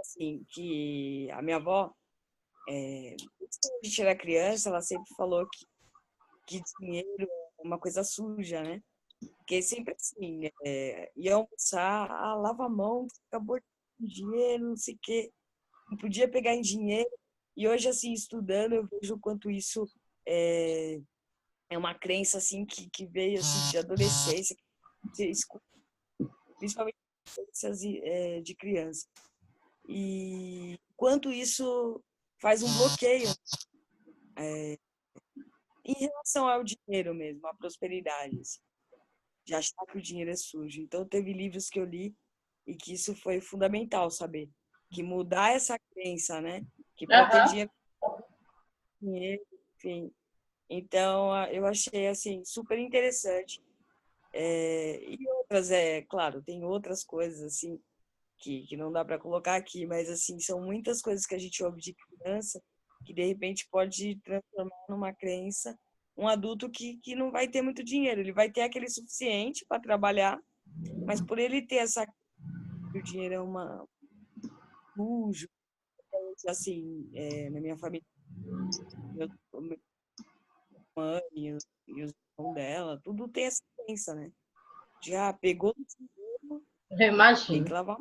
Assim, que a minha avó, quando a gente era criança, ela sempre falou que dinheiro é uma coisa suja, né? Porque sempre assim, ia almoçar, lava a mão, acabou de dinheiro, não sei o quê, não podia pegar em dinheiro. E hoje, assim, estudando, eu vejo o quanto isso é, é uma crença, assim, que veio, assim, de adolescência, que você escuta, principalmente crenças de criança. E quanto isso faz um bloqueio em relação ao dinheiro mesmo, à prosperidade, assim, de achar que o dinheiro é sujo. Então, teve livros que eu li e que isso foi fundamental, saber que mudar essa crença, né? Que para ter Aham. dinheiro, enfim. Então, eu achei assim super interessante. E outras, claro, tem outras coisas assim que não dá para colocar aqui, mas assim são muitas coisas que a gente ouve de criança que de repente pode transformar numa crença um adulto que não vai ter muito dinheiro. Ele vai ter aquele suficiente para trabalhar, mas por ele ter essa que o dinheiro é uma sujo, assim, na minha família, meu mãe e os irmãos dela, tudo tem essa crença, né? Já pegou no dinheiro, Eu tem que imagino. lavar.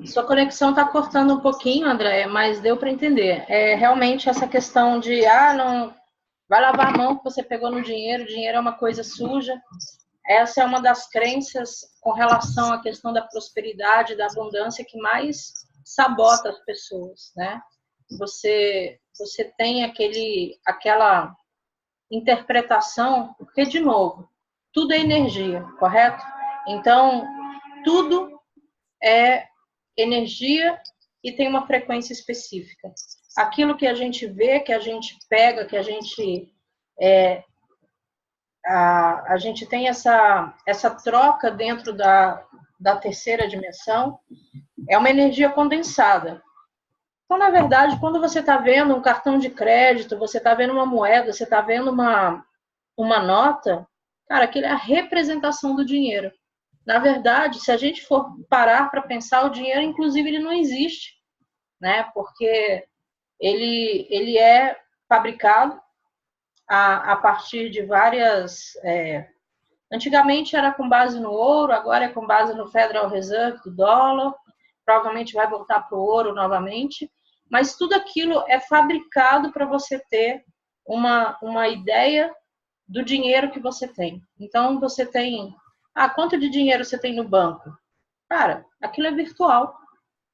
Sua conexão está cortando um pouquinho, André, mas deu para entender. É realmente essa questão de, não, vai lavar a mão que você pegou no dinheiro, o dinheiro é uma coisa suja. Essa é uma das crenças com relação à questão da prosperidade, da abundância, que mais sabota as pessoas, né? Você tem aquela interpretação, porque, de novo, tudo é energia, correto? Então, tudo é energia e tem uma frequência específica. Aquilo que a gente vê, que a gente pega, que a gente a gente tem essa troca dentro da terceira dimensão, é uma energia condensada. Então, na verdade, quando você está vendo um cartão de crédito, você está vendo uma moeda, você está vendo uma nota, cara, aquilo é a representação do dinheiro. Na verdade, se a gente for parar para pensar, o dinheiro, inclusive, ele não existe, né? Porque ele é fabricado a partir de várias. Antigamente era com base no ouro, agora é com base no Federal Reserve, do dólar, provavelmente vai voltar para o ouro novamente, mas tudo aquilo é fabricado para você ter uma ideia do dinheiro que você tem. Então, você tem. Quanto de dinheiro você tem no banco? Cara, aquilo é virtual.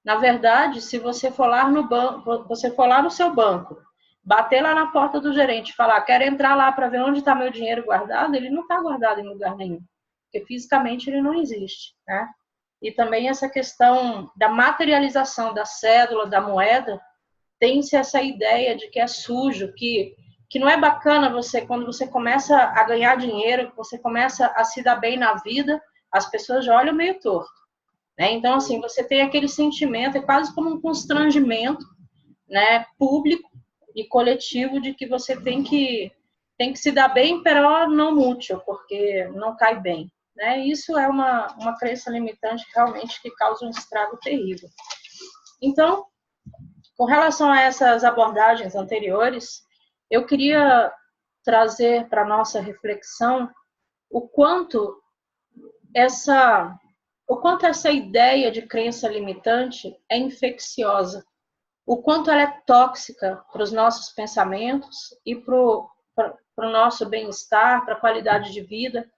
Na verdade, se você for lá no banco, você for lá no seu banco, bater lá na porta do gerente, falar, quero entrar lá para ver onde está meu dinheiro guardado, ele não está guardado em lugar nenhum, porque fisicamente ele não existe, né? E também essa questão da materialização da cédula, da moeda, tem-se essa ideia de que é sujo, que não é bacana você, quando você começa a ganhar dinheiro, você começa a se dar bem na vida, as pessoas já olham meio torto. Né? Então, assim, você tem aquele sentimento, é quase como um constrangimento, né, público e coletivo de que você tem que se dar bem, pero não mútil, porque não cai bem. Né? Isso é uma crença limitante realmente que causa um estrago terrível. Então, com relação a essas abordagens anteriores, eu queria trazer para a nossa reflexão o quanto essa o quanto essa ideia de crença limitante é infecciosa, o quanto ela é tóxica para os nossos pensamentos e para o nosso bem-estar, para a qualidade de vida,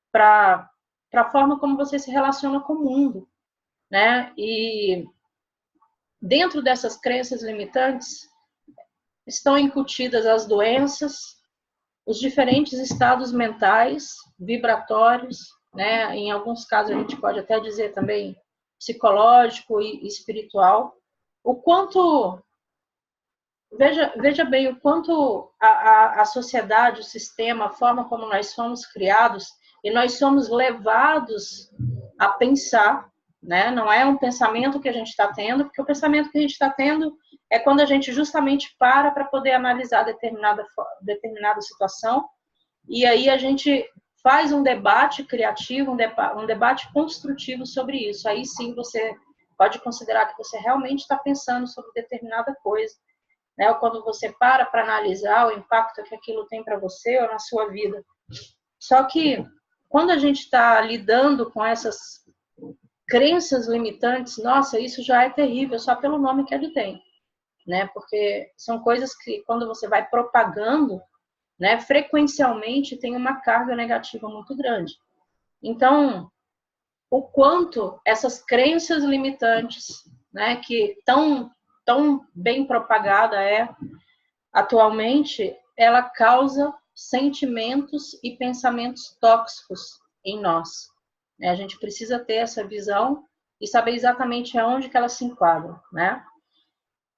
para a forma como você se relaciona com o mundo, né? E dentro dessas crenças limitantes estão incutidas as doenças, os diferentes estados mentais, vibratórios, né? Em alguns casos a gente pode até dizer também psicológico e espiritual. O quanto, veja bem, o quanto a sociedade, o sistema, a forma como nós somos criados e nós somos levados a pensar, né? Não é um pensamento que a gente está tendo, porque o pensamento que a gente está tendo é quando a gente justamente para poder analisar determinada situação e aí a gente faz um debate criativo, um debate construtivo sobre isso. Aí sim você pode considerar que você realmente está pensando sobre determinada coisa, né? Ou quando você para analisar o impacto que aquilo tem para você ou na sua vida. Só que quando a gente está lidando com essas crenças limitantes, nossa, isso já é terrível só pelo nome que ele tem, né? Porque são coisas que quando você vai propagando, né, frequencialmente tem uma carga negativa muito grande. Então, o quanto essas crenças limitantes, né, que tão bem propagada atualmente, ela causa sentimentos e pensamentos tóxicos em nós. A gente precisa ter essa visão e saber exatamente aonde que elas se enquadram, né?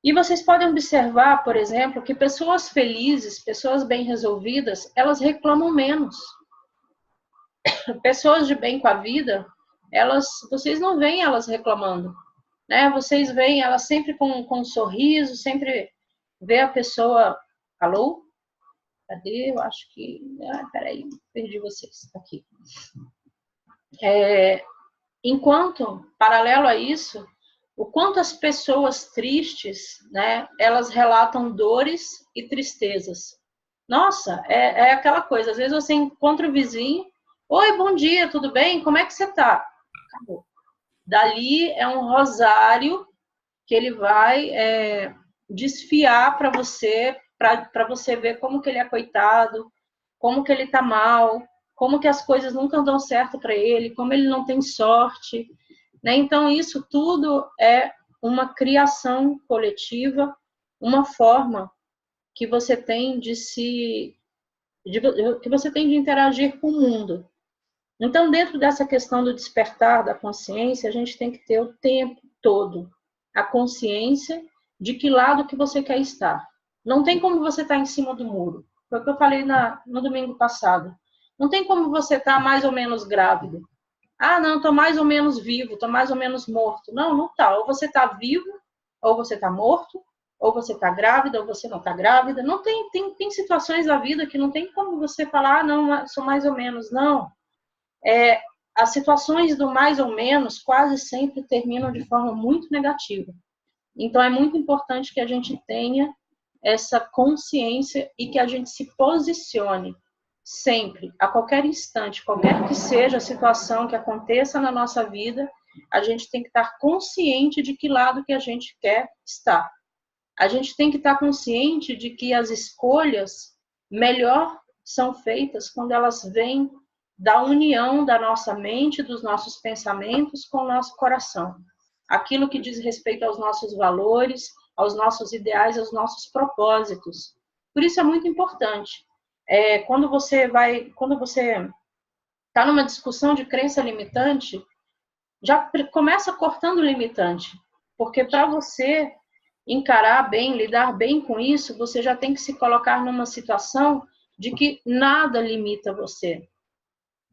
E vocês podem observar, por exemplo, que pessoas felizes, pessoas bem resolvidas, elas reclamam menos. Pessoas de bem com a vida, vocês não veem elas reclamando, né? Vocês veem elas sempre com um sorriso, sempre vê a pessoa... Alô? Cadê? Eu acho que... peraí, perdi vocês. Aqui. Enquanto, paralelo a isso, o quanto as pessoas tristes, né, elas relatam dores e tristezas. Nossa, é aquela coisa, às vezes você encontra o vizinho, oi, bom dia, tudo bem? Como é que você tá? Acabou. Dali é um rosário que ele vai desfiar para você ver como que ele é coitado, como que ele tá mal, como que as coisas nunca dão certo para ele, como ele não tem sorte, né? Então isso tudo é uma criação coletiva, uma forma que você tem que você tem de interagir com o mundo. Então, dentro dessa questão do despertar da consciência, a gente tem que ter o tempo todo a consciência de que lado que você quer estar. Não tem como você estar em cima do muro. Foi o que eu falei no domingo passado. Não tem como você estar mais ou menos grávido. Ah, não, estou mais ou menos vivo, estou mais ou menos morto. Não, não está. Ou você está vivo, ou você está morto, ou você está grávida, ou você não está grávida. Não tem situações da vida que não tem como você falar, ah, não, sou mais ou menos. Não. As situações do mais ou menos quase sempre terminam de forma muito negativa. Então, é muito importante que a gente tenha essa consciência e que a gente se posicione sempre, a qualquer instante, qualquer que seja a situação que aconteça na nossa vida, a gente tem que estar consciente de que lado que a gente quer estar. A gente tem que estar consciente de que as escolhas melhor são feitas quando elas vêm da união da nossa mente, dos nossos pensamentos com o nosso coração. Aquilo que diz respeito aos nossos valores, aos nossos ideais, aos nossos propósitos. Por isso é muito importante. Quando você está numa discussão de crença limitante, já começa cortando o limitante. Porque para você encarar bem, lidar bem com isso, você já tem que se colocar numa situação de que nada limita você.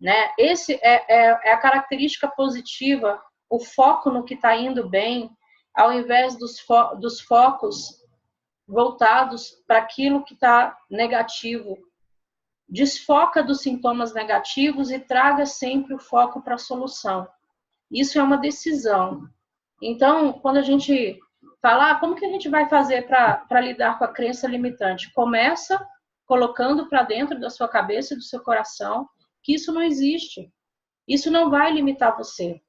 Né? Esse é a característica positiva, o foco no que está indo bem, ao invés dos focos voltados para aquilo que está negativo. Desfoca dos sintomas negativos e traga sempre o foco para a solução. Isso é uma decisão. Então, quando a gente fala, como que a gente vai fazer para lidar com a crença limitante? Começa colocando para dentro da sua cabeça e do seu coração que isso não existe. Isso não vai limitar você.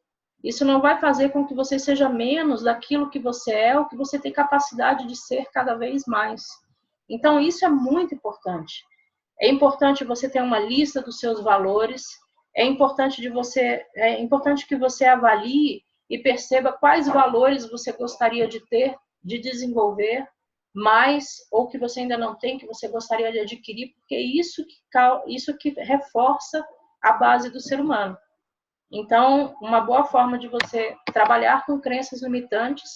Isso não vai fazer com que você seja menos daquilo que você é ou que você tem capacidade de ser cada vez mais. Então, isso é muito importante. É importante você ter uma lista dos seus valores. É importante que você avalie e perceba quais valores você gostaria de ter, de desenvolver mais, ou que você ainda não tem, que você gostaria de adquirir, porque é isso que reforça a base do ser humano. Então, uma boa forma de você trabalhar com crenças limitantes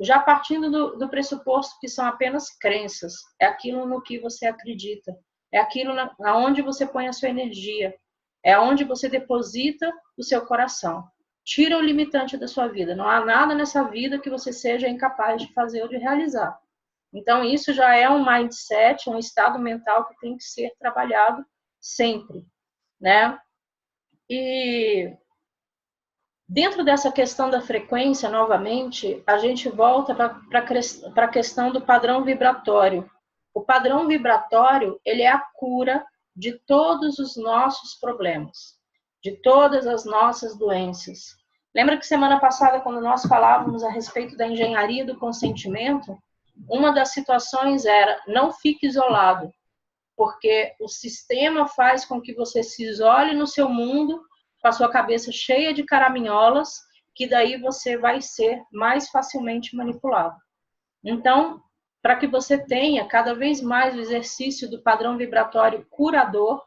já partindo do pressuposto que são apenas crenças, é aquilo no que você acredita, é aquilo aonde você põe a sua energia, é onde você deposita o seu coração. Tira o limitante da sua vida. Não há nada nessa vida que você seja incapaz de fazer ou de realizar. Então, isso já é um mindset, um estado mental que tem que ser trabalhado sempre, né? E Dentro dessa questão da frequência, novamente, a gente volta para a questão do padrão vibratório. O padrão vibratório, ele é a cura de todos os nossos problemas, de todas as nossas doenças. Lembra que semana passada, quando nós falávamos a respeito da engenharia do consentimento, uma das situações era: não fique isolado, porque o sistema faz com que você se isole no seu mundo, com a sua cabeça cheia de caraminholas, que daí você vai ser mais facilmente manipulado. Então, para que você tenha cada vez mais o exercício do padrão vibratório curador,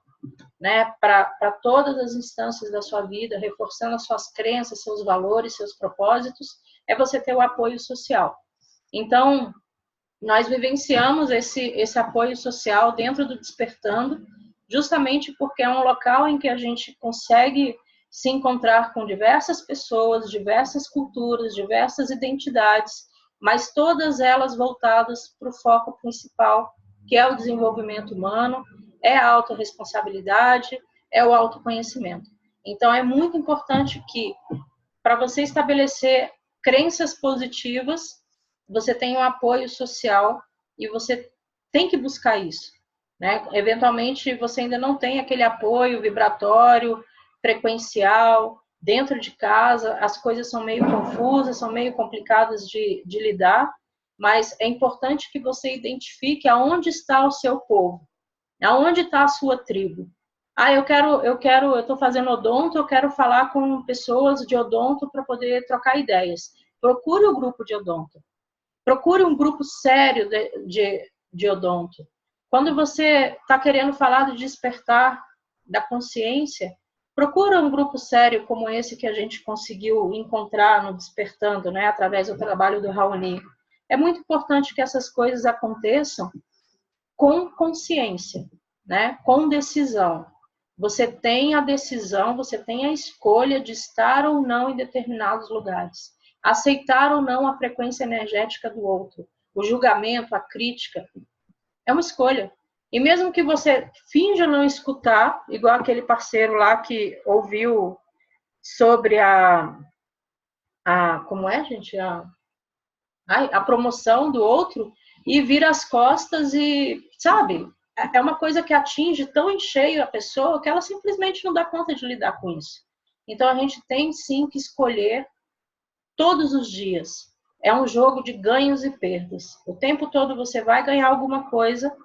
né, para todas as instâncias da sua vida, reforçando as suas crenças, seus valores, seus propósitos, é você ter o apoio social. Então, nós vivenciamos esse apoio social dentro do Despertando, justamente porque é um local em que a gente consegue se encontrar com diversas pessoas, diversas culturas, diversas identidades, mas todas elas voltadas para o foco principal, que é o desenvolvimento humano, é a autorresponsabilidade, é o autoconhecimento. Então, é muito importante que, para você estabelecer crenças positivas, você tem um apoio social e você tem que buscar isso, né? Eventualmente, você ainda não tem aquele apoio vibratório, frequencial, dentro de casa, as coisas são meio confusas, são meio complicadas de lidar, mas é importante que você identifique aonde está o seu povo, aonde está a sua tribo. Ah, eu estou fazendo odonto, eu quero falar com pessoas de odonto para poder trocar ideias. Procure o grupo de odonto. Procure um grupo sério de odonto. Quando você está querendo falar de despertar da consciência, procura um grupo sério como esse que a gente conseguiu encontrar no Despertando, né, através do trabalho do Raoni. É muito importante que essas coisas aconteçam com consciência, né, com decisão. Você tem a decisão, você tem a escolha de estar ou não em determinados lugares. Aceitar ou não a frequência energética do outro. O julgamento, a crítica, é uma escolha. E mesmo que você finja não escutar, igual aquele parceiro lá que ouviu sobre como é, gente? A promoção do outro e vira as costas e, sabe, é uma coisa que atinge tão em cheio a pessoa que ela simplesmente não dá conta de lidar com isso. Então, a gente tem sim que escolher todos os dias. É um jogo de ganhos e perdas. O tempo todo você vai ganhar alguma coisa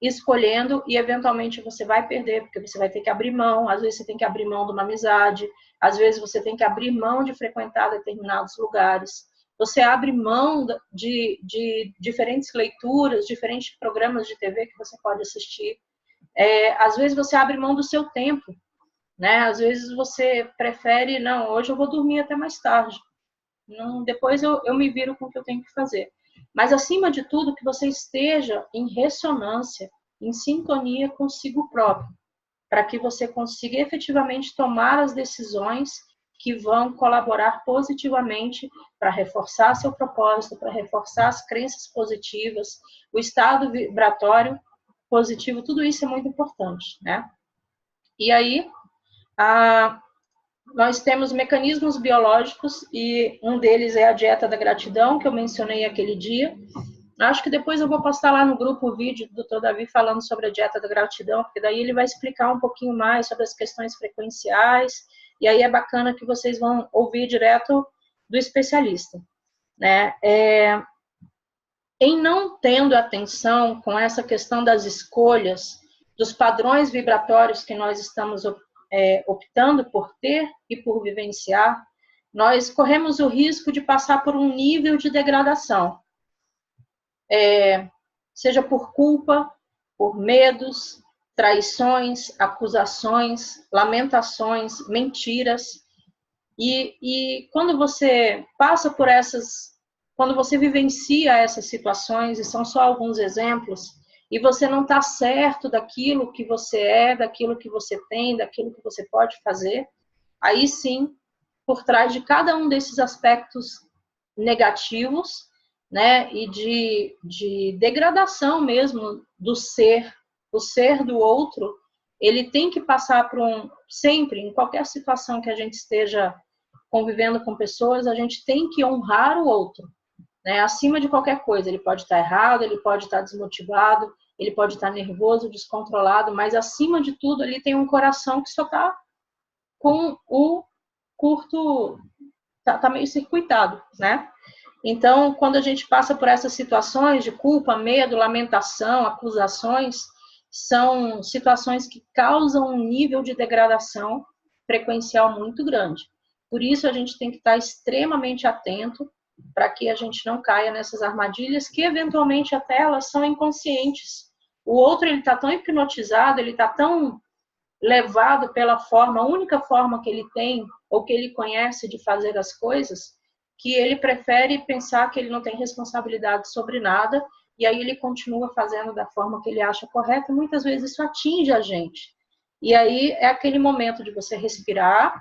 escolhendo e eventualmente você vai perder, porque você vai ter que abrir mão. Às vezes você tem que abrir mão de uma amizade, às vezes você tem que abrir mão de frequentar determinados lugares. Você abre mão de diferentes leituras, diferentes programas de TV que você pode assistir. Às vezes você abre mão do seu tempo, né? Às vezes você prefere, não, hoje eu vou dormir até mais tarde. Não, depois eu me viro com o que eu tenho que fazer. Mas, acima de tudo, que você esteja em ressonância, em sintonia consigo próprio, para que você consiga efetivamente tomar as decisões que vão colaborar positivamente para reforçar seu propósito, para reforçar as crenças positivas, o estado vibratório positivo, tudo isso é muito importante, né? E aí, nós temos mecanismos biológicos e um deles é a dieta da gratidão, que eu mencionei aquele dia. Acho que depois eu vou postar lá no grupo o vídeo do Dr. Davi falando sobre a dieta da gratidão, porque daí ele vai explicar um pouquinho mais sobre as questões frequenciais, e aí é bacana que vocês vão ouvir direto do especialista, né? Em não tendo atenção com essa questão das escolhas, dos padrões vibratórios que nós estamos optando por ter e por vivenciar, nós corremos o risco de passar por um nível de degradação, seja por culpa, por medos, traições, acusações, lamentações, mentiras. E quando você passa por quando você vivencia essas situações, e são só alguns exemplos, e você não está certo daquilo que você é, daquilo que você tem, daquilo que você pode fazer, aí sim, por trás de cada um desses aspectos negativos, né, e de degradação mesmo do ser, o ser do outro, ele tem que passar por sempre, em qualquer situação que a gente esteja convivendo com pessoas, a gente tem que honrar o outro, né? Acima de qualquer coisa. Ele pode estar errado, ele pode estar desmotivado, ele pode estar nervoso, descontrolado, mas acima de tudo, ele tem um coração que só está com o curto, tá meio circuitado, né? Então, quando a gente passa por essas situações de culpa, medo, lamentação, acusações, são situações que causam um nível de degradação frequencial muito grande. Por isso, a gente tem que estar extremamente atento para que a gente não caia nessas armadilhas, que eventualmente até elas são inconscientes. O outro, ele está tão hipnotizado, ele está tão levado pela forma, a única forma que ele tem, ou que ele conhece de fazer as coisas, que ele prefere pensar que ele não tem responsabilidade sobre nada, e aí ele continua fazendo da forma que ele acha correta, e muitas vezes isso atinge a gente. E aí é aquele momento de você respirar,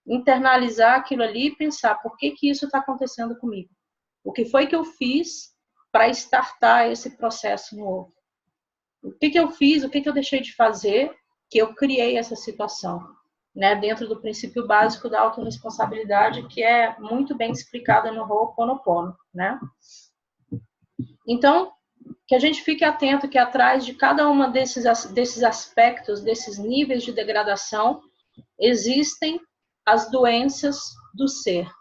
internalizar aquilo ali e pensar, por que que isso está acontecendo comigo? O que foi que eu fiz para startar esse processo no outro? O que que eu fiz, o que que eu deixei de fazer, que eu criei essa situação, né, dentro do princípio básico da autorresponsabilidade, que é muito bem explicada no Ho'oponopono, né? Então, que a gente fique atento que atrás de cada uma desses aspectos, desses níveis de degradação, existem as doenças do ser.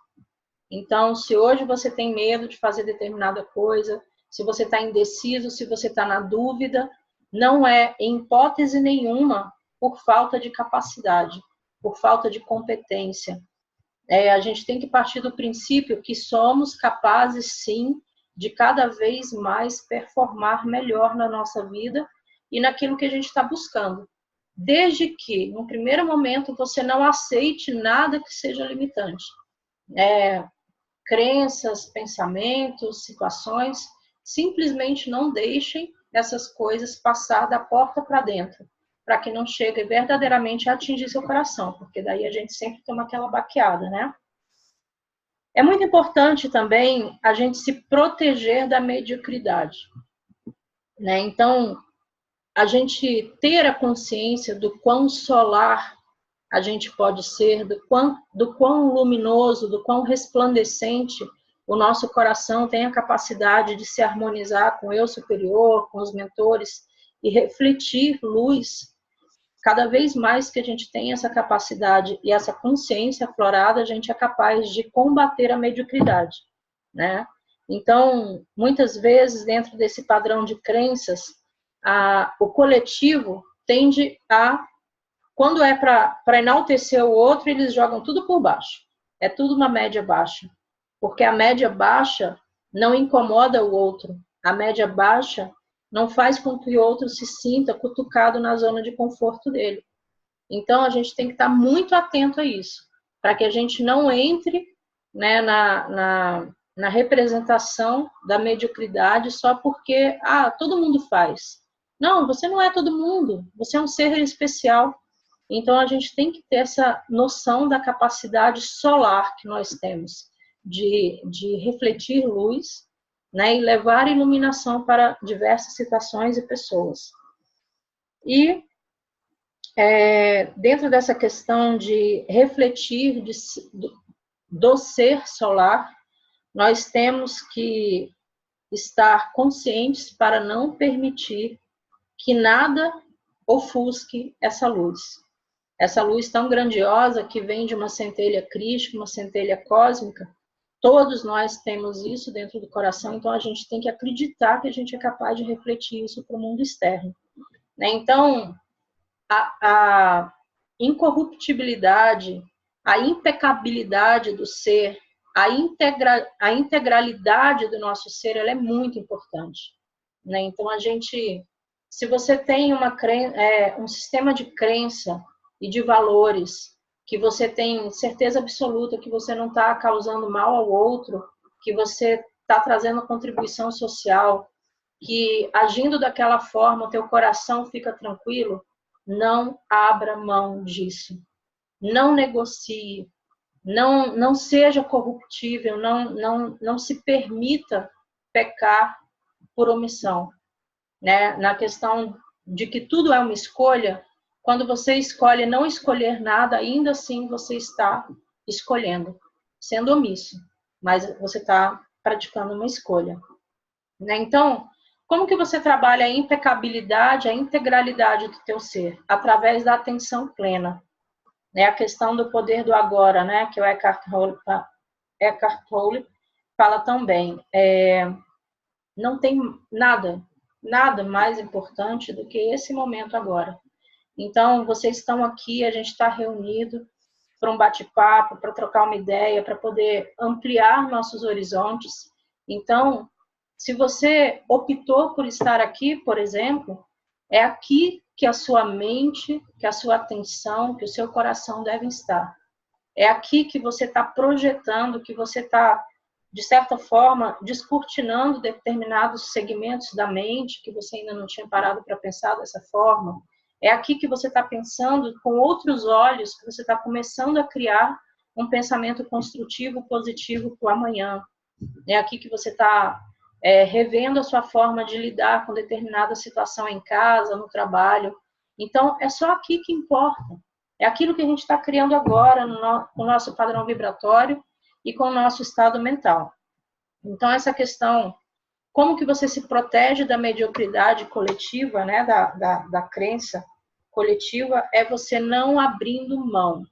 Então, se hoje você tem medo de fazer determinada coisa, se você está indeciso, se você está na dúvida, não é, em hipótese nenhuma, por falta de capacidade, por falta de competência. A gente tem que partir do princípio que somos capazes, sim, de cada vez mais performar melhor na nossa vida e naquilo que a gente está buscando. Desde que, no primeiro momento, você não aceite nada que seja limitante. Crenças, pensamentos, situações, simplesmente não deixem essas coisas passar da porta para dentro, para que não chegue verdadeiramente a atingir seu coração, porque daí a gente sempre toma aquela baqueada, né? É muito importante também a gente se proteger da mediocridade, né? Então, a gente ter a consciência do quão solar a gente pode ser, do quão luminoso, do quão resplandecente o nosso coração tem a capacidade de se harmonizar com o eu superior, com os mentores e refletir luz. Cada vez mais que a gente tem essa capacidade e essa consciência aflorada, a gente é capaz de combater a mediocridade, né? Então, muitas vezes, dentro desse padrão de crenças, o coletivo tende a, quando é para enaltecer o outro, eles jogam tudo por baixo. É tudo uma média baixa. Porque a média baixa não incomoda o outro. A média baixa não faz com que o outro se sinta cutucado na zona de conforto dele. Então, a gente tem que estar muito atento a isso, para que a gente não entre, né, na representação da mediocridade só porque, todo mundo faz. Não, você não é todo mundo, você é um ser especial. Então, a gente tem que ter essa noção da capacidade solar que nós temos de refletir luz, né, e levar iluminação para diversas situações e pessoas. E, dentro dessa questão de refletir do ser solar, nós temos que estar conscientes para não permitir que nada ofusque essa luz. Essa luz tão grandiosa que vem de uma centelha crística, uma centelha cósmica, todos nós temos isso dentro do coração, então a gente tem que acreditar que a gente é capaz de refletir isso para o mundo externo, né? Então, a incorruptibilidade, a impecabilidade do ser, a integralidade do nosso ser, ela é muito importante, né? Então, se você tem um sistema de crença e de valores, que você tem certeza absoluta que você não está causando mal ao outro, que você está trazendo contribuição social, que agindo daquela forma o teu coração fica tranquilo, não abra mão disso. Não negocie, não seja corruptível, não se permita pecar por omissão, né? Na questão de que tudo é uma escolha, quando você escolhe não escolher nada, ainda assim você está escolhendo. sendo omisso, mas você está praticando uma escolha, né? Então, como que você trabalha a impecabilidade, a integralidade do teu ser? Através da atenção plena. Né? A questão do poder do agora, né? Que o Eckhart Tolle fala também. Não tem nada mais importante do que esse momento agora. Então, vocês estão aqui, a gente está reunido para um bate-papo, para trocar uma ideia, para poder ampliar nossos horizontes. Então, se você optou por estar aqui, por exemplo, é aqui que a sua mente, que a sua atenção, que o seu coração devem estar. É aqui que você está projetando, que você está, de certa forma, descortinando determinados segmentos da mente que você ainda não tinha parado para pensar dessa forma. É aqui que você está pensando com outros olhos, que você está começando a criar um pensamento construtivo, positivo para o amanhã. É aqui que você está revendo a sua forma de lidar com determinada situação em casa, no trabalho. Então, é só aqui que importa. É aquilo que a gente está criando agora com o nosso padrão vibratório e com o nosso estado mental. Então, essa questão, como que você se protege da mediocridade coletiva, né, da crença coletiva, é você não abrindo mão.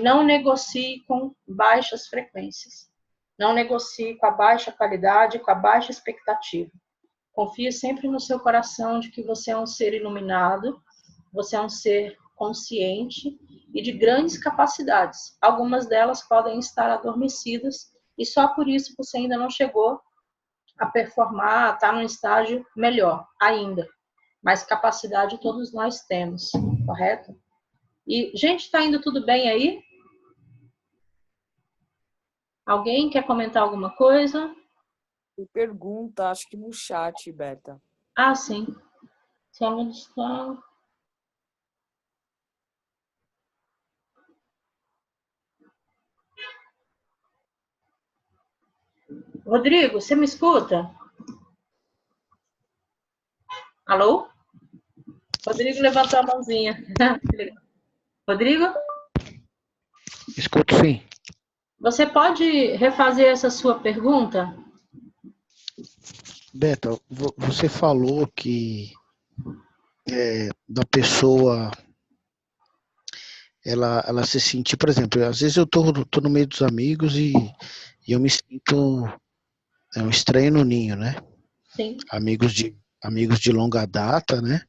Não negocie com baixas frequências. Não negocie com a baixa qualidade, com a baixa expectativa. Confie sempre no seu coração de que você é um ser iluminado, você é um ser consciente e de grandes capacidades. Algumas delas podem estar adormecidas e só por isso você ainda não chegou a performar, está num estágio melhor ainda. Mas capacidade todos nós temos, correto? E, gente, está indo tudo bem aí? Alguém quer comentar alguma coisa? Tem pergunta, acho que no chat, Beta. Ah, sim. Só está... Rodrigo, você me escuta? Alô? Rodrigo levantou a mãozinha. Rodrigo? Escuto sim. Você pode refazer essa sua pergunta? Beto, você falou que da pessoa ela se sentir, por exemplo, às vezes eu tô no meio dos amigos e eu me sinto um estranho no ninho, né? Sim. Amigos de longa data, né?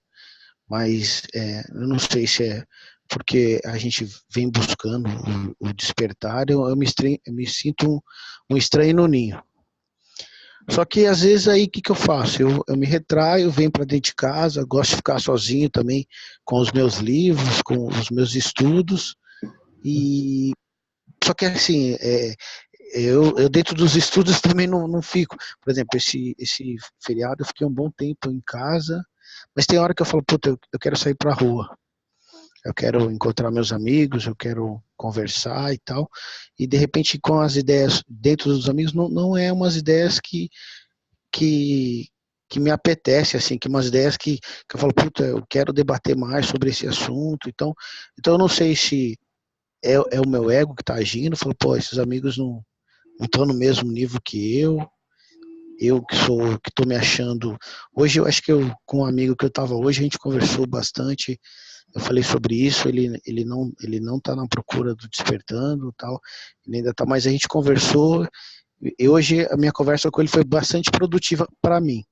Mas eu não sei se é porque a gente vem buscando o despertar, eu me sinto um estranho no ninho. Só que às vezes aí o que eu faço? Eu me retraio, venho para dentro de casa, gosto de ficar sozinho também com os meus livros, com os meus estudos. E só que assim, eu dentro dos estudos também não fico. Por exemplo, esse feriado eu fiquei um bom tempo em casa, mas tem hora que eu falo, puta, eu quero sair para a rua. Eu quero encontrar meus amigos, eu quero conversar e tal. E de repente com as ideias dentro dos amigos não é umas ideias que, que me apetece, assim, que umas ideias que eu falo, puta, eu quero debater mais sobre esse assunto. Então eu não sei se é o meu ego que está agindo. Eu falo, pô, esses amigos não estão no mesmo nível que eu que estou me achando. Hoje eu acho que com um amigo que eu estava hoje, a gente conversou bastante. Eu falei sobre isso, ele não está na procura do despertando, tal, ele ainda está, mas a gente conversou. E hoje a minha conversa com ele foi bastante produtiva para mim.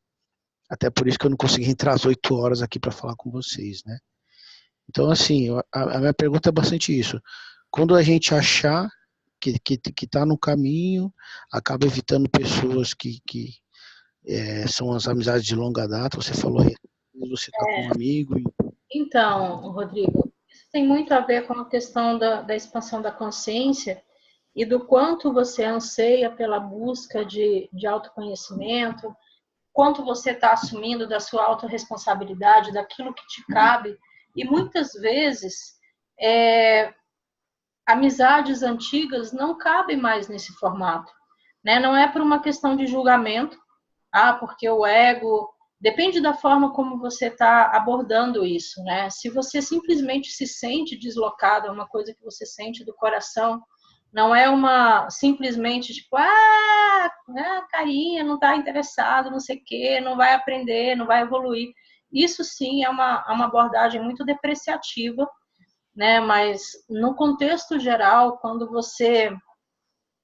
Até por isso que eu não consegui entrar às 8 horas aqui para falar com vocês, né? Então, assim, a minha pergunta é bastante isso. Quando a gente achar que está no caminho, acaba evitando pessoas que são as amizades de longa data. Você falou aí, você está com um amigo. Então, Rodrigo, isso tem muito a ver com a questão da expansão da consciência e do quanto você anseia pela busca de autoconhecimento, quanto você está assumindo da sua autorresponsabilidade, daquilo que te cabe. E muitas vezes, amizades antigas não cabem mais nesse formato. Né? Não é por uma questão de julgamento, porque o ego... Depende da forma como você está abordando isso, né? Se você simplesmente se sente deslocado, é uma coisa que você sente do coração, Não é uma simplesmente tipo, ah, carinha, não está interessado, não sei o quê, não vai aprender, não vai evoluir. Isso sim é uma abordagem muito depreciativa, né? Mas no contexto geral, quando você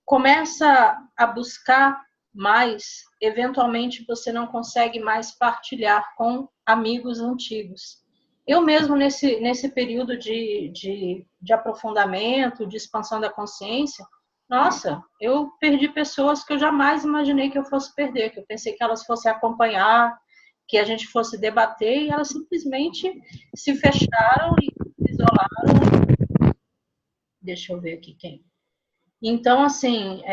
começa a buscar mais, eventualmente você não consegue mais partilhar com amigos antigos. Eu mesmo, nesse período de aprofundamento, de expansão da consciência, nossa, eu perdi pessoas que eu jamais imaginei que eu fosse perder, que eu pensei que elas fossem acompanhar, que a gente fosse debater, e elas simplesmente se fecharam e se isolaram. Deixa eu ver aqui quem. Então, assim,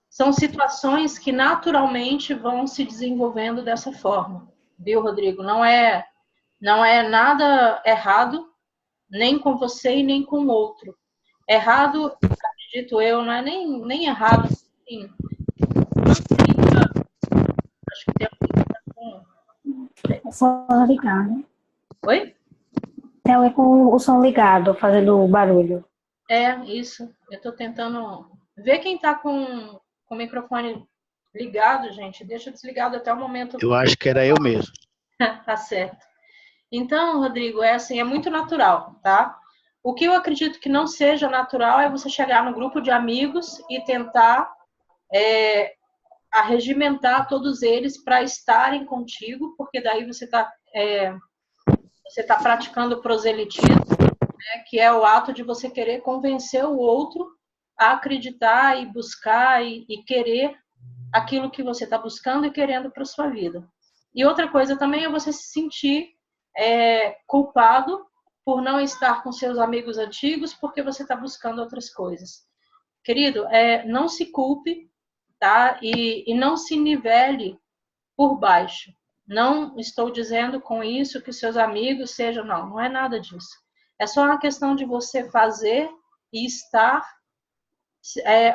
são situações que naturalmente vão se desenvolvendo dessa forma, viu, Rodrigo? Não é nada errado, nem com você e nem com o outro. Errado, acredito eu, não é nem errado. Assim, acho que tem O som ligado. Oi? É com o som ligado, fazendo barulho. Isso. Eu estou tentando ver quem está com o microfone ligado, gente. Deixa desligado até o momento. Eu acho que era eu mesmo. Tá certo. Então, Rodrigo, é muito natural, tá? O que eu acredito que não seja natural é você chegar no grupo de amigos e tentar arregimentar todos eles para estarem contigo, porque daí você tá praticando proselitismo, né, que é o ato de você querer convencer o outro a acreditar e buscar e querer aquilo que você está buscando e querendo para sua vida. E outra coisa também é você se sentir culpado por não estar com seus amigos antigos porque você está buscando outras coisas. Querido, não se culpe, tá? E não se nivele por baixo. Não estou dizendo com isso que seus amigos sejam, não é nada disso. É só uma questão de você fazer e estar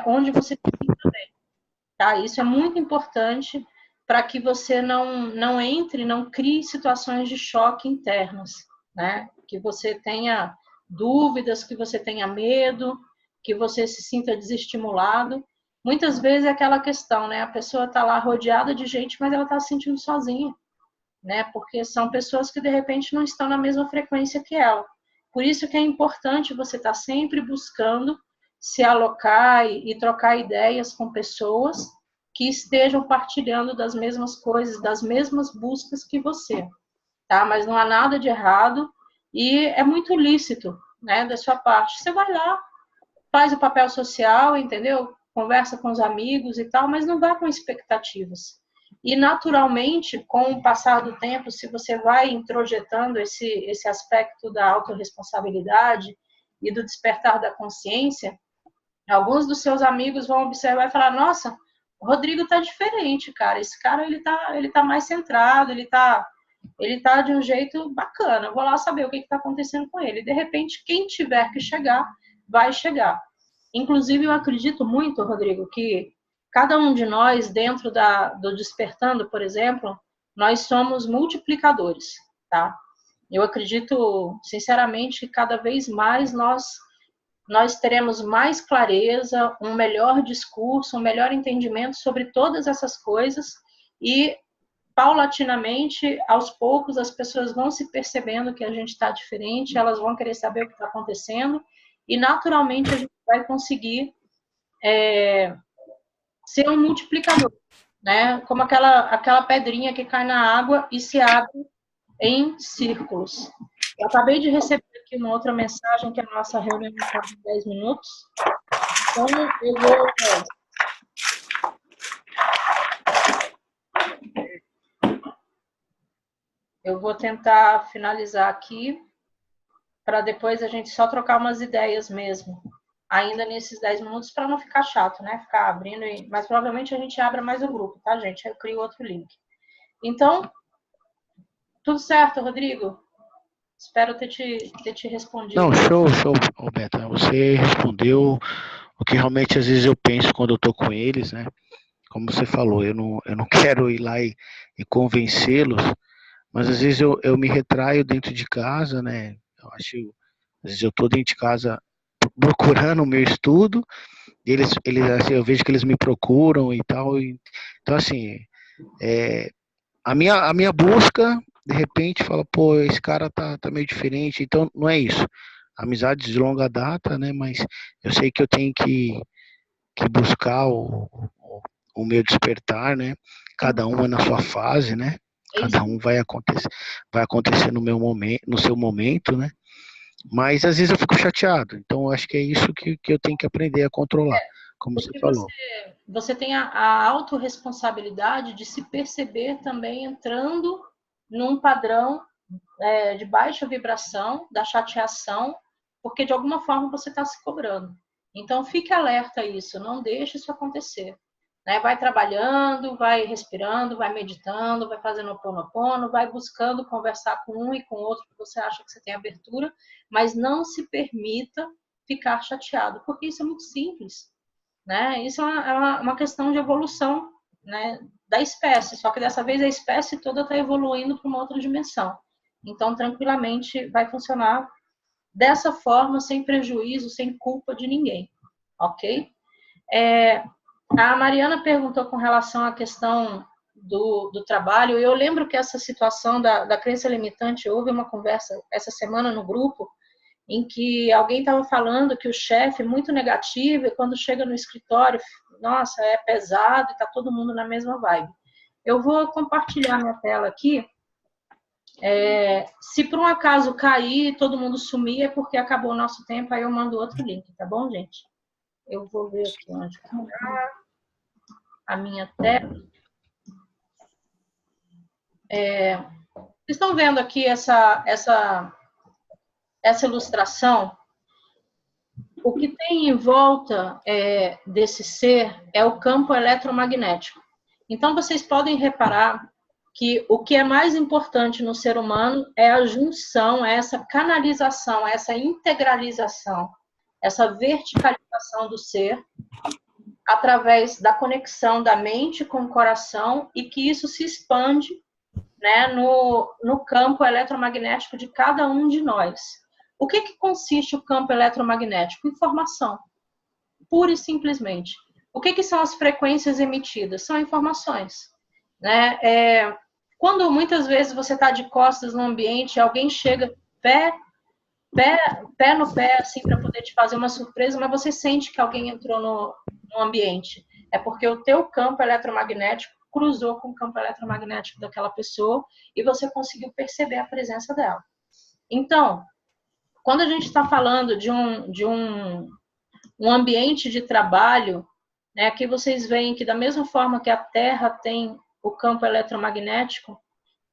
onde você tem também, tá? Isso é muito importante para que você não entre, não crie situações de choque internos, né? Que você tenha dúvidas, que você tenha medo, que você se sinta desestimulado. Muitas vezes é aquela questão, né? A pessoa está lá rodeada de gente, mas ela está se sentindo sozinha, né? Porque são pessoas que de repente não estão na mesma frequência que ela. Por isso que é importante você estar sempre buscando se alocar e trocar ideias com pessoas que estejam partilhando das mesmas coisas, das mesmas buscas que você, tá? Mas não há nada de errado e é muito lícito, né, da sua parte. Você vai lá, faz o papel social, entendeu? Conversa com os amigos e tal, mas não vá com expectativas. E, naturalmente, com o passar do tempo, se você vai introjetando esse aspecto da autorresponsabilidade e do despertar da consciência, alguns dos seus amigos vão observar e falar, nossa, o Rodrigo tá diferente, cara. Esse cara, ele tá mais centrado, ele tá de um jeito bacana. Vou lá saber o que está acontecendo com ele. De repente, quem tiver que chegar, vai chegar. Inclusive, eu acredito muito, Rodrigo, que cada um de nós, dentro do Despertando, por exemplo, nós somos multiplicadores, tá? Eu acredito, sinceramente, que cada vez mais nós teremos mais clareza, um melhor discurso, um melhor entendimento sobre todas essas coisas e, paulatinamente, aos poucos, as pessoas vão se percebendo que a gente está diferente, elas vão querer saber o que está acontecendo e, naturalmente, a gente vai conseguir ser um multiplicador, né? Como aquela pedrinha que cai na água e se abre em círculos. Eu acabei de receber aqui uma outra mensagem que a nossa reunião está em 10 minutos. Então, eu vou tentar finalizar aqui para depois a gente só trocar umas ideias mesmo, ainda nesses 10 minutos, para não ficar chato, né? Ficar abrindo, mas provavelmente a gente abra mais o grupo, tá, gente? Eu crio outro link. Então, tudo certo, Rodrigo? Espero ter te respondido. Não, show, Roberta. Você respondeu o que realmente às vezes eu penso quando eu estou com eles, né? Como você falou, eu não quero ir lá e convencê-los, mas às vezes eu me retraio dentro de casa, né? Eu acho, às vezes eu estou dentro de casa procurando o meu estudo, eles assim, eu vejo que eles me procuram e tal. Então, assim, a minha busca, de repente, fala, pô, esse cara tá meio diferente. Então, não é isso. Amizades de longa data, né? Mas eu sei que eu tenho que buscar o meu despertar, né? Cada um é na sua fase, né? Cada um vai acontecer no meu momento, no seu momento, né? Mas às vezes eu fico chateado. Então eu acho que é isso que eu tenho que aprender a controlar, como você Porque falou. você tem a autorresponsabilidade de se perceber também entrando num padrão de baixa vibração, da chateação, porque de alguma forma você está se cobrando. Então fique alerta a isso, não deixe isso acontecer. Né? Vai trabalhando, vai respirando, vai meditando, vai fazendo Ho'oponopono, vai buscando conversar com um e com outro que você acha que você tem abertura, mas não se permita ficar chateado, porque isso é muito simples. Né? Isso é uma questão de evolução, né, da espécie, só que dessa vez a espécie toda está evoluindo para uma outra dimensão. Então, tranquilamente, vai funcionar dessa forma, sem prejuízo, sem culpa de ninguém, ok? A Mariana perguntou com relação à questão do trabalho, e eu lembro que essa situação da crença limitante, houve uma conversa essa semana no grupo, em que alguém estava falando que o chefe é muito negativo e quando chega no escritório, nossa, é pesado e está todo mundo na mesma vibe. Eu vou compartilhar minha tela aqui. Se por um acaso cair e todo mundo sumir, é porque acabou o nosso tempo, aí eu mando outro link, tá bom, gente? Eu vou ver aqui onde está a minha tela. Vocês estão vendo aqui essa ilustração? O que tem em volta desse ser é o campo eletromagnético. Então, vocês podem reparar que o que é mais importante no ser humano é a junção, essa canalização, essa integralização, essa verticalização do ser, através da conexão da mente com o coração, e que isso se expande, né, no campo eletromagnético de cada um de nós. O que consiste o campo eletromagnético? Informação, pura e simplesmente. O que são as frequências emitidas? São informações. Né? Quando muitas vezes você está de costas no ambiente, alguém chega pé no pé, assim, para poder te fazer uma surpresa, mas você sente que alguém entrou no ambiente. É porque o teu campo eletromagnético cruzou com o campo eletromagnético daquela pessoa e você conseguiu perceber a presença dela. Então, quando a gente está falando de um ambiente de trabalho, né, aqui vocês veem que da mesma forma que a Terra tem o campo eletromagnético,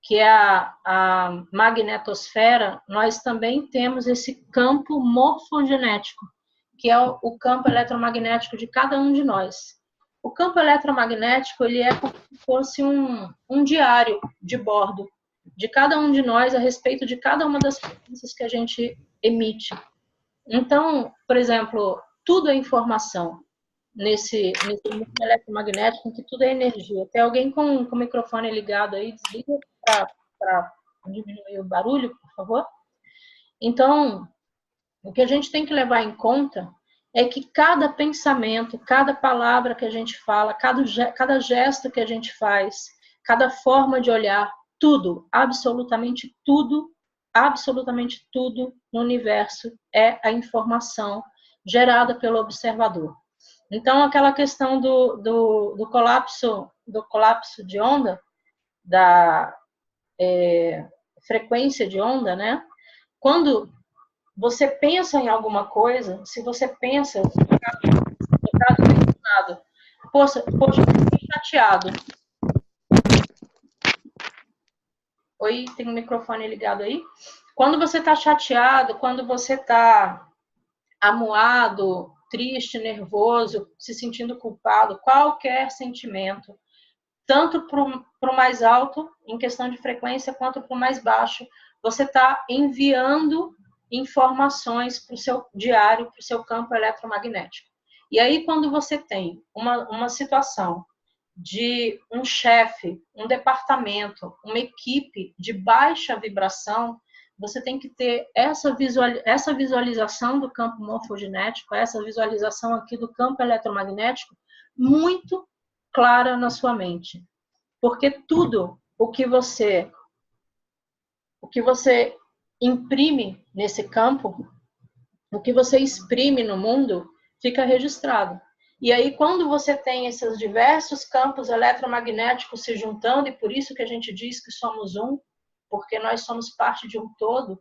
que é a magnetosfera, nós também temos esse campo morfogenético, que é o campo eletromagnético de cada um de nós. O campo eletromagnético, ele é como se fosse um diário de bordo de cada um de nós a respeito de cada uma das frequências que a gente emite. Então, por exemplo, tudo é informação nesse mundo eletromagnético, em que tudo é energia. Tem alguém com o microfone ligado aí? Desliga para diminuir o barulho, por favor. Então, o que a gente tem que levar em conta é que cada pensamento, cada palavra que a gente fala, cada gesto que a gente faz, cada forma de olhar, tudo, absolutamente tudo no universo é a informação gerada pelo observador. Então, aquela questão do colapso de onda, da frequência de onda, né? Quando você pensa em alguma coisa, se você pensa, poxa, eu fiquei chateado. Oi, tem um microfone ligado aí? Quando você está chateado, quando você está amuado, triste, nervoso, se sentindo culpado, qualquer sentimento, tanto para o mais alto, em questão de frequência, quanto para o mais baixo, você está enviando informações para o seu diário, para o seu campo eletromagnético. E aí, quando você tem uma situação de um chefe, um departamento, uma equipe de baixa vibração, você tem que ter essa visualização do campo morfogenético, essa visualização aqui do campo eletromagnético muito clara na sua mente. Porque tudo o que você imprime nesse campo, o que você exprime no mundo, fica registrado. E aí, quando você tem esses diversos campos eletromagnéticos se juntando, e por isso que a gente diz que somos um, porque nós somos parte de um todo,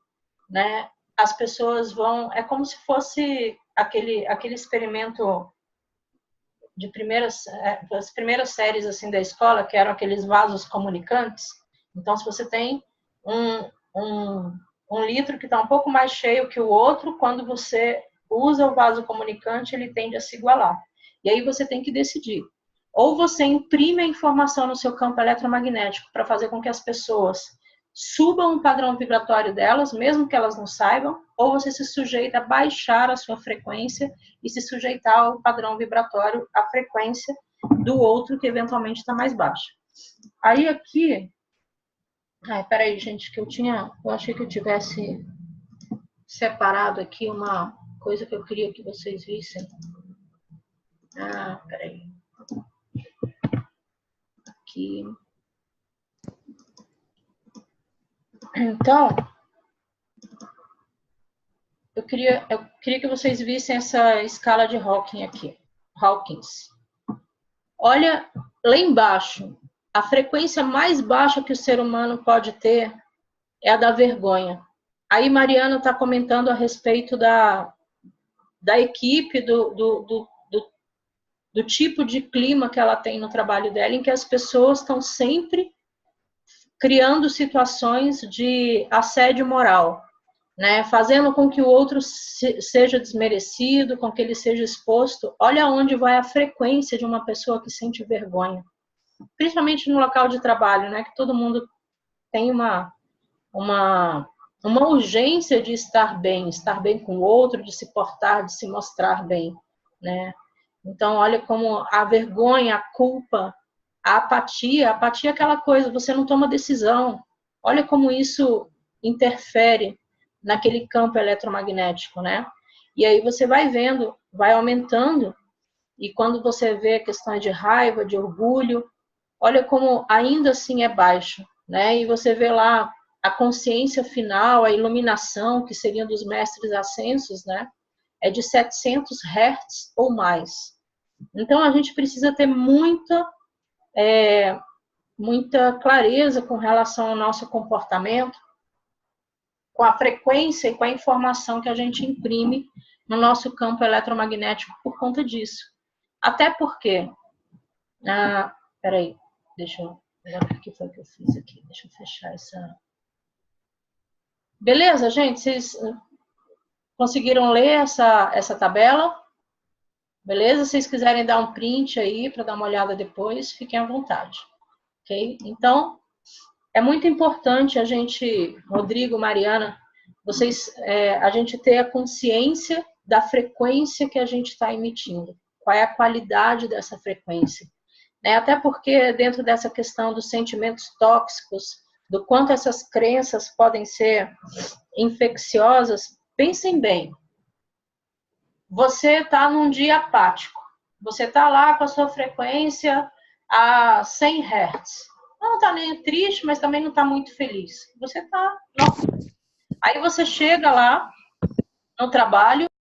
né? As pessoas vão... É como se fosse aquele experimento de as primeiras séries assim, da escola, que eram aqueles vasos comunicantes. Então, se você tem um litro que está um pouco mais cheio que o outro, quando você usa o vaso comunicante, ele tende a se igualar. E aí você tem que decidir. Ou você imprime a informação no seu campo eletromagnético para fazer com que as pessoas subam o padrão vibratório delas, mesmo que elas não saibam, ou você se sujeita a baixar a sua frequência e se sujeitar ao padrão vibratório, à frequência do outro que eventualmente está mais baixa. Aí aqui... peraí, gente, que eu achei que eu tivesse separado aqui uma coisa que eu queria que vocês vissem. Peraí. Aqui. Então, eu queria que vocês vissem essa escala de Hawkins. Olha lá embaixo, a frequência mais baixa que o ser humano pode ter é a da vergonha. Aí Mariana está comentando a respeito da equipe, do tipo de clima que ela tem no trabalho dela, em que as pessoas estão sempre criando situações de assédio moral, né? Fazendo com que o outro seja desmerecido, com que ele seja exposto. Olha onde vai a frequência de uma pessoa que sente vergonha. Principalmente no local de trabalho, né? Que todo mundo tem uma urgência de estar bem com o outro, de se portar, de se mostrar bem, né? Então, olha como a vergonha, a culpa, a apatia é aquela coisa, você não toma decisão. Olha como isso interfere naquele campo eletromagnético, né? E aí você vai vendo, vai aumentando, e quando você vê questões de raiva, de orgulho, olha como ainda assim é baixo, né? E você vê lá a consciência final, a iluminação, que seriam dos mestres ascensos, né? É de 700 Hz ou mais. Então, a gente precisa ter muita clareza com relação ao nosso comportamento, com a frequência e com a informação que a gente imprime no nosso campo eletromagnético por conta disso. Até porque... peraí, deixa eu... O que foi que eu fiz aqui? Deixa eu fechar essa... Beleza, gente? Vocês conseguiram ler essa tabela? Beleza? Se vocês quiserem dar um print aí para dar uma olhada depois, fiquem à vontade. Ok? Então, é muito importante a gente, Rodrigo, Mariana, a gente ter a consciência da frequência que a gente está emitindo. Qual é a qualidade dessa frequência? Até porque dentro dessa questão dos sentimentos tóxicos, do quanto essas crenças podem ser infecciosas, pensem bem. Você está num dia apático. Você está lá com a sua frequência a 100 Hz. Não está nem triste, mas também não está muito feliz. Você está... Aí você chega lá no trabalho